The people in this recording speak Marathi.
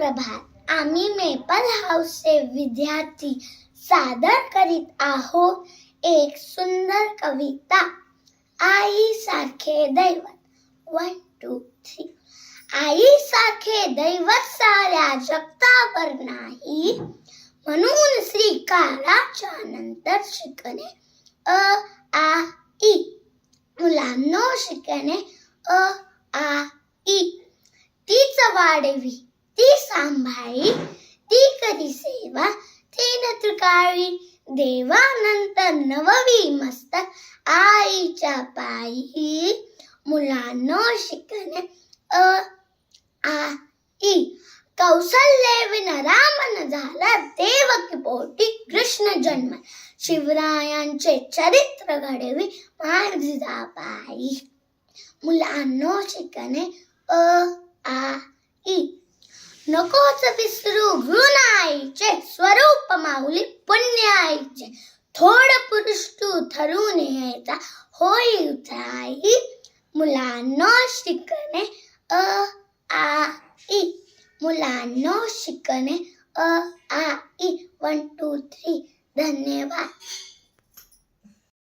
सुप्रभात. आम्ही मेपल हाऊसचे विद्यार्थी सादर करीत आहोत एक सुंदर कविता. आई सारखे दैवत. 1 2 3. आई सारखे दैवत साऱ्या जगतावर नाही, म्हणून श्रीकाराच्या नंतर शिकणे अ आ इ. मुलांनो शिकणे अ आ इ. तीच वाढवी, ती सांभाळी, ती करी सेवा, ती नत्रकाळी. देवानंतर नववी मस्तक आईच्या पायी. मुलांनो शिकणे अ आ इ. कौसल्ये विन राम न झाला, देवकी पोटी कृष्ण जन्म. शिवरायांचे चरित्र घडवी माय जिजाबाई. मुलांनो शिकणे अ आ इ. नकोच विसरू गुण आईचे, स्वरूप माऊली पुण्य आईचे. थोड पुरुष तू ठरून यायचा, होई उतराई. मुलांनो शिकणे अ आ इ. मुलांनो शिकणे अ आ इ. 1 2 3. धन्यवाद.